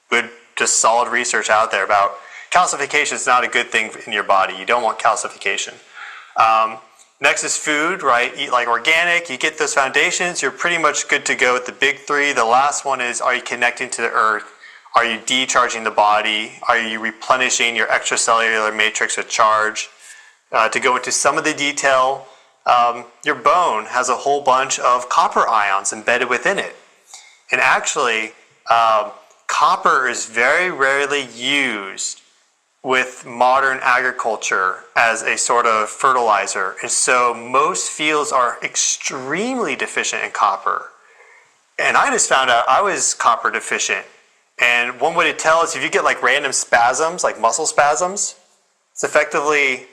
good, just solid research out there about calcification is not a good thing in your body. You don't want calcification. Next is food, right? Eat like organic. You get those foundations, you're pretty much good to go with the big three. The last one is, are you connecting to the earth? Are you decharging the body? Are you replenishing your extracellular matrix with charge? To go into some of the detail, your bone has a whole bunch of copper ions embedded within it. And actually, copper is very rarely used with modern agriculture as a sort of fertilizer. And so most fields are extremely deficient in copper. And I just found out I was copper deficient. And one way to tell is if you get like random spasms, like muscle spasms, it's effectively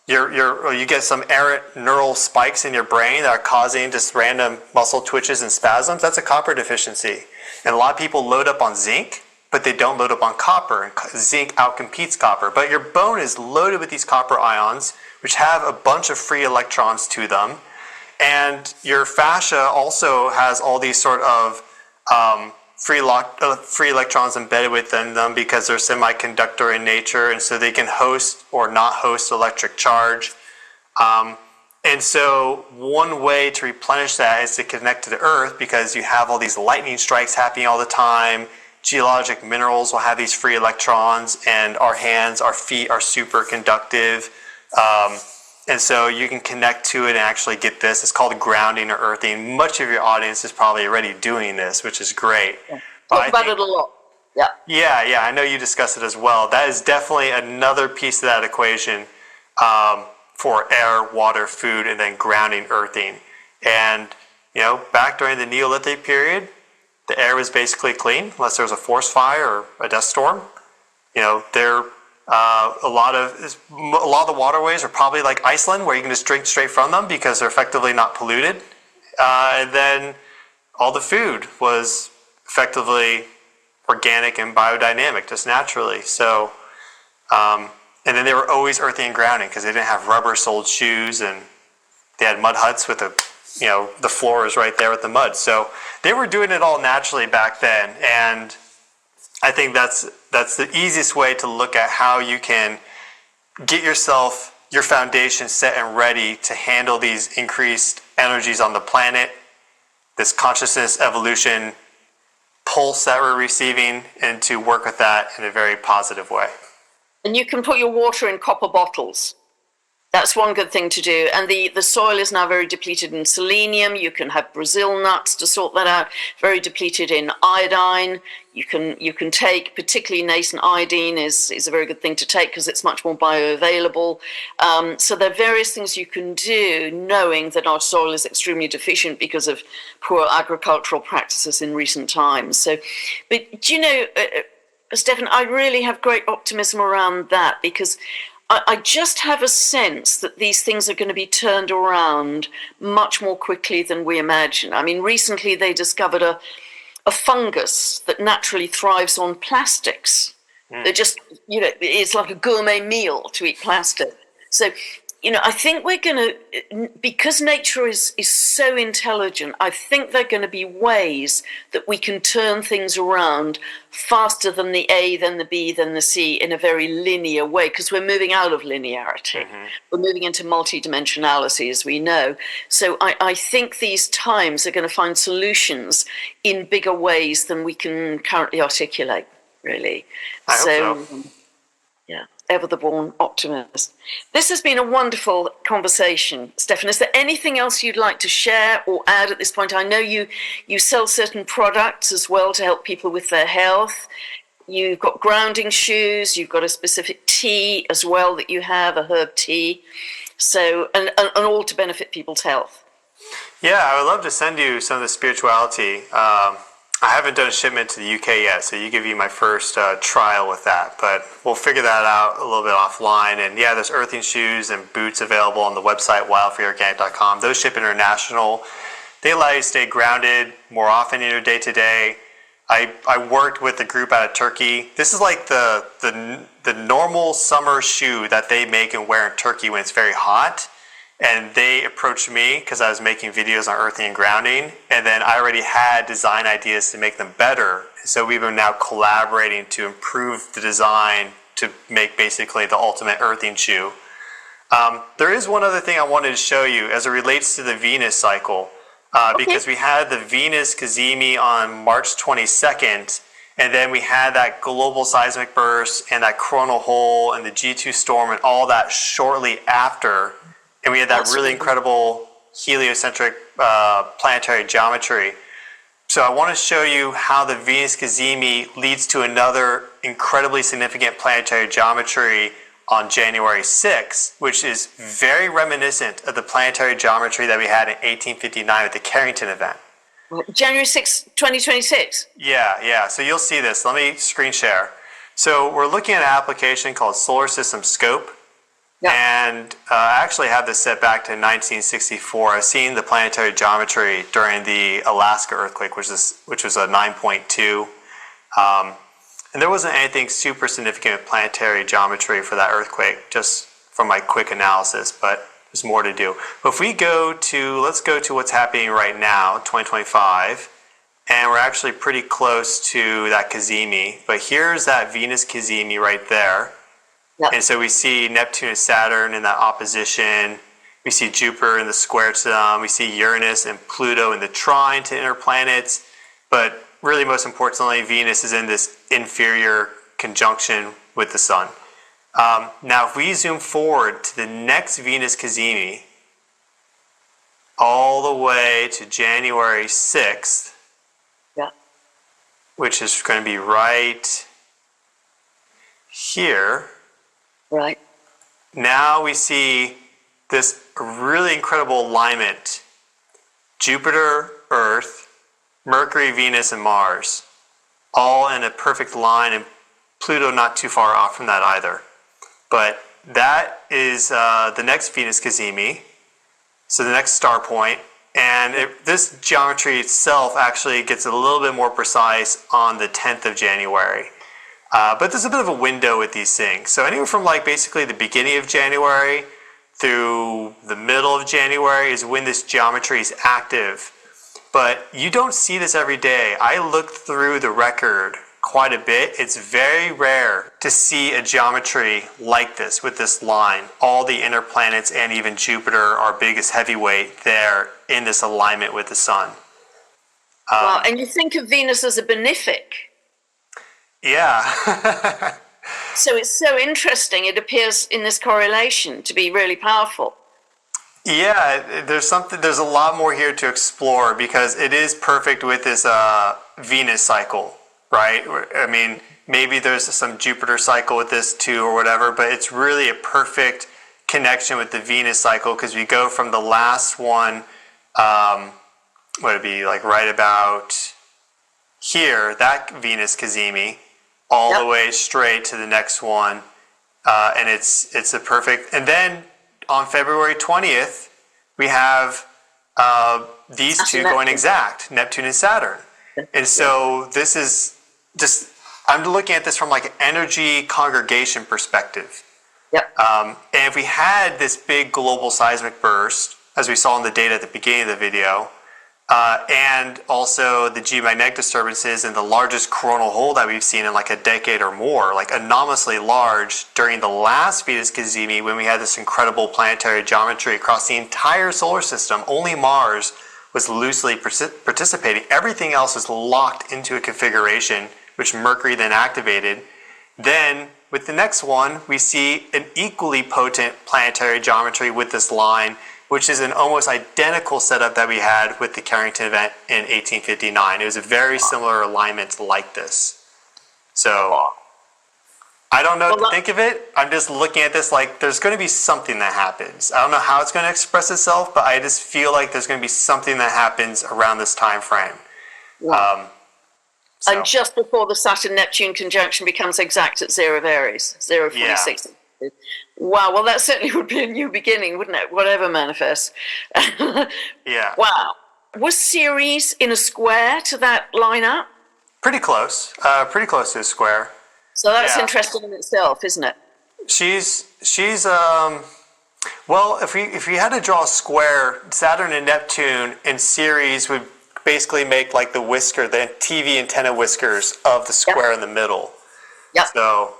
you get some errant neural spikes in your brain that are causing just random muscle twitches and spasms. That's a copper deficiency. And a lot of people load up on zinc, but they don't load up on copper, and zinc outcompetes copper. But your bone is loaded with these copper ions, which have a bunch of free electrons to them. And your fascia also has all these sort of free electrons embedded within them because they're semiconductor in nature, and so they can host or not host electric charge. And so one way to replenish that is to connect to the earth, because you have all these lightning strikes happening all the time. Geologic minerals will have these free electrons, and our hands, our feet are super conductive. And so you can connect to it and actually get this. It's called grounding or earthing. Much of your audience is probably already doing this, which is great. Yeah. Talk about it a lot. Yeah. Yeah. I know you discuss it as well. That is definitely another piece of that equation for air, water, food, and then grounding, earthing. And, back during the Neolithic period, the air was basically clean, unless there was a forest fire or a dust storm. A lot of the waterways are probably like Iceland, where you can just drink straight from them because they're effectively not polluted. And then all the food was effectively organic and biodynamic, just naturally. So, and then they were always earthy and grounding because they didn't have rubber-soled shoes, and they had mud huts with the floor is right there with the mud. So they were doing it all naturally back then, and I think that's the easiest way to look at how you can get your foundation set and ready to handle these increased energies on the planet, this consciousness evolution pulse that we're receiving, and to work with that in a very positive way. And you can put your water in copper bottles. That's one good thing to do. And the soil is now very depleted in selenium. You can have Brazil nuts to sort that out. Very depleted in iodine. You can take, particularly nascent iodine is a very good thing to take because it's much more bioavailable. So there are various things you can do, knowing that our soil is extremely deficient because of poor agricultural practices in recent times. So, but do you know, Stefan, I really have great optimism around that, because I just have a sense that these things are going to be turned around much more quickly than we imagine. I mean, recently they discovered a fungus that naturally thrives on plastics. They're just, it's like a gourmet meal to eat plastic. So, I think we're going to, because nature is so intelligent, I think there are going to be ways that we can turn things around faster than the A, then the B, then the C in a very linear way, because we're moving out of linearity. We're moving into multidimensionality, as we know. So I think these times are going to find solutions in bigger ways than we can currently articulate, really. I hope so. Yeah, ever the born optimist. This has been a wonderful conversation, Stefan. Is there anything else you'd like to share or add at this point? I know you sell certain products as well to help people with their health. You've got grounding shoes. You've got a specific tea as well that you have, a herb tea. So, and all to benefit people's health. Yeah, I would love to send you some of the spirituality. I haven't done a shipment to the UK yet, so you give you my first trial with that. But we'll figure that out a little bit offline. And yeah, there's earthing shoes and boots available on the website wildfreeorganic.com. Those ship international. They allow you to stay grounded more often in your day to day. I worked with a group out of Turkey. This is like the normal summer shoe that they make and wear in Turkey when it's very hot. And they approached me because I was making videos on earthing and grounding, and then I already had design ideas to make them better. So we've been now collaborating to improve the design to make basically the ultimate earthing shoe. There is one other thing I wanted to show you as it relates to the Venus cycle, because we had the Venus Cazimi on March 22nd, and then we had that global seismic burst and that coronal hole and the G2 storm and all that shortly after. And we had that really incredible heliocentric planetary geometry. So I want to show you how the Venus Cazimi leads to another incredibly significant planetary geometry on January 6th, which is very reminiscent of the planetary geometry that we had in 1859 with the Carrington event. January 6th, 2026? Yeah. So you'll see this. Let me screen share. So we're looking at an application called Solar System Scope. Yeah. And I actually have this set back to 1964. I've seen the planetary geometry during the Alaska earthquake, which was a 9.2. And there wasn't anything super significant with planetary geometry for that earthquake, just from my quick analysis, but there's more to do. But if we let's go to what's happening right now, 2025, and we're actually pretty close to that Cazimi. But here's that Venus Cazimi right there. Yep. And so we see Neptune and Saturn in that opposition. We see Jupiter in the square to them. We see Uranus and Pluto in the trine to inner planets. But really, most importantly, Venus is in this inferior conjunction with the Sun. Now, if we zoom forward to the next Venus Cazimi, all the way to January 6th, yeah, which is going to be right here. Right. Now we see this really incredible alignment. Jupiter, Earth, Mercury, Venus, and Mars, all in a perfect line, and Pluto not too far off from that either. But that is the next Venus Cazimi, so the next star point. And this geometry itself actually gets a little bit more precise on the 10th of January. But there's a bit of a window with these things. So anywhere from like basically the beginning of January through the middle of January is when this geometry is active. But you don't see this every day. I looked through the record quite a bit. It's very rare to see a geometry like this with this line. All the inner planets and even Jupiter, our biggest heavyweight, there in this alignment with the Sun. Wow, and you think of Venus as a benefic. Yeah. So it's so interesting. It appears in this correlation to be really powerful. Yeah, there's a lot more here to explore because it is perfect with this Venus cycle, right? I mean, maybe there's some Jupiter cycle with this too or whatever, but it's really a perfect connection with the Venus cycle because we go from the last one, what would it be, like right about here, that Venus Cazimi, all the way straight to the next one, and it's a perfect. And then on February 20th, we have these two going exact, Neptune and Saturn. And so this is just I'm looking at this from like an energy congregation perspective. Yep. And if we had this big global seismic burst, as we saw in the data at the beginning of the video, and also the geomagnetic disturbances and the largest coronal hole that we've seen in like a decade or more, like anomalously large during the last Venus Cazimi when we had this incredible planetary geometry across the entire solar system. Only Mars was loosely participating. Everything else was locked into a configuration, which Mercury then activated. Then with the next one, we see an equally potent planetary geometry with this line, which is an almost identical setup that we had with the Carrington event in 1859. It was a very similar alignment like this. So I don't know what to think of it. I'm just looking at this like there's going to be something that happens. I don't know how it's going to express itself, but I just feel like there's going to be something that happens around this time frame. And just before the Saturn-Neptune conjunction becomes exact at 0 of Aries, 0.46. Yeah. Wow, well, that certainly would be a new beginning, wouldn't it? Whatever manifests. Yeah. Wow. Was Ceres in a square to that lineup? Pretty close. Pretty close to a square. So that's interesting in itself, isn't it? Well, if we had to draw a square, Saturn and Neptune in Ceres would basically make like the whisker, the TV antenna whiskers of the square in the middle. Yep. So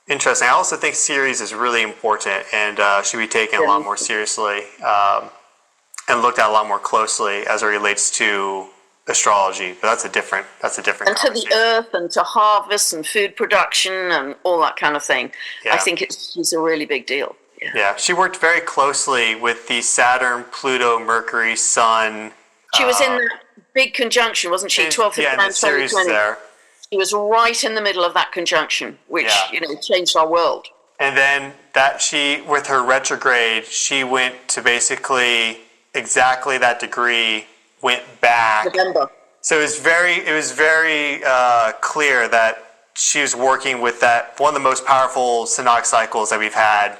interesting. I also think Ceres is really important and should be taken a lot more seriously and looked at a lot more closely as it relates to astrology. But that's a different and to the earth and to harvest and food production and all that kind of thing. Yeah. I think it's a really big deal. Yeah, she worked very closely with the Saturn, Pluto, Mercury, Sun. She was in that big conjunction, wasn't she? 12th of January 2020. There. She was right in the middle of that conjunction, which changed our world. And then with her retrograde, she went to basically exactly that degree, went back. November. So it was very clear that she was working with that one of the most powerful synodic cycles that we've had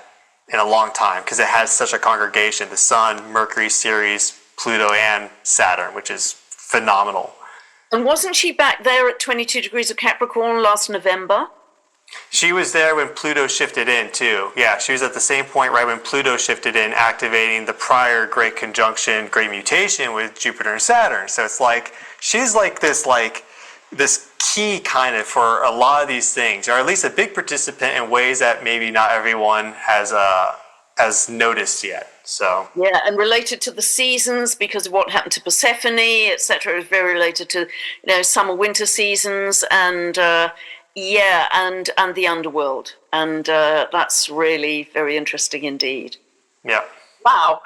in a long time, because it has such a congregation: the Sun, Mercury, Ceres, Pluto, and Saturn, which is phenomenal. And wasn't she back there at 22 degrees of Capricorn last November? She was there when Pluto shifted in too. Yeah, she was at the same point right when Pluto shifted in, activating the prior great conjunction, great mutation with Jupiter and Saturn. So it's like she's like this key kind of for a lot of these things, or at least a big participant in ways that maybe not everyone has noticed yet. So yeah, and related to the seasons because of what happened to Persephone, etc. It was very related to summer winter seasons and and the underworld, and that's really very interesting indeed. Yeah. Wow.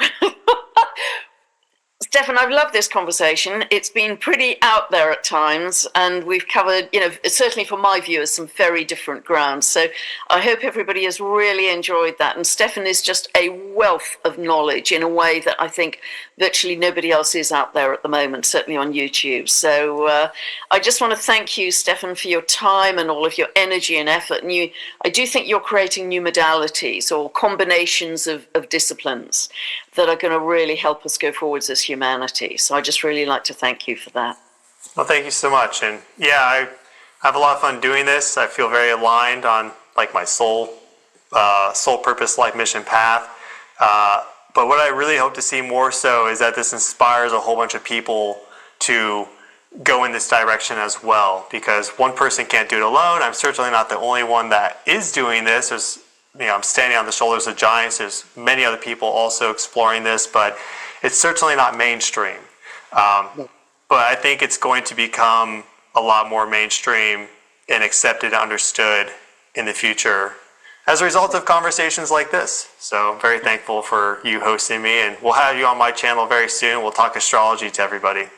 Stefan, I've loved this conversation. It's been pretty out there at times, and we've covered, certainly for my viewers, some very different grounds. So I hope everybody has really enjoyed that. And Stefan is just a wealth of knowledge in a way that I think virtually nobody else is out there at the moment, certainly on YouTube. So I just want to thank you, Stefan, for your time and all of your energy and effort. And I do think you're creating new modalities or combinations of disciplines that are going to really help us go forwards as humanity. So I just really like to thank you for that. Well, thank you so much. And yeah, I have a lot of fun doing this. I feel very aligned on like my soul purpose, life mission path. But what I really hope to see more so is that this inspires a whole bunch of people to go in this direction as well, because one person can't do it alone. I'm certainly not the only one that is doing this. I'm standing on the shoulders of giants. There's many other people also exploring this, but it's certainly not mainstream. But I think it's going to become a lot more mainstream and accepted and understood in the future as a result of conversations like this. So I'm very thankful for you hosting me, and we'll have you on my channel very soon. We'll talk astrology to everybody.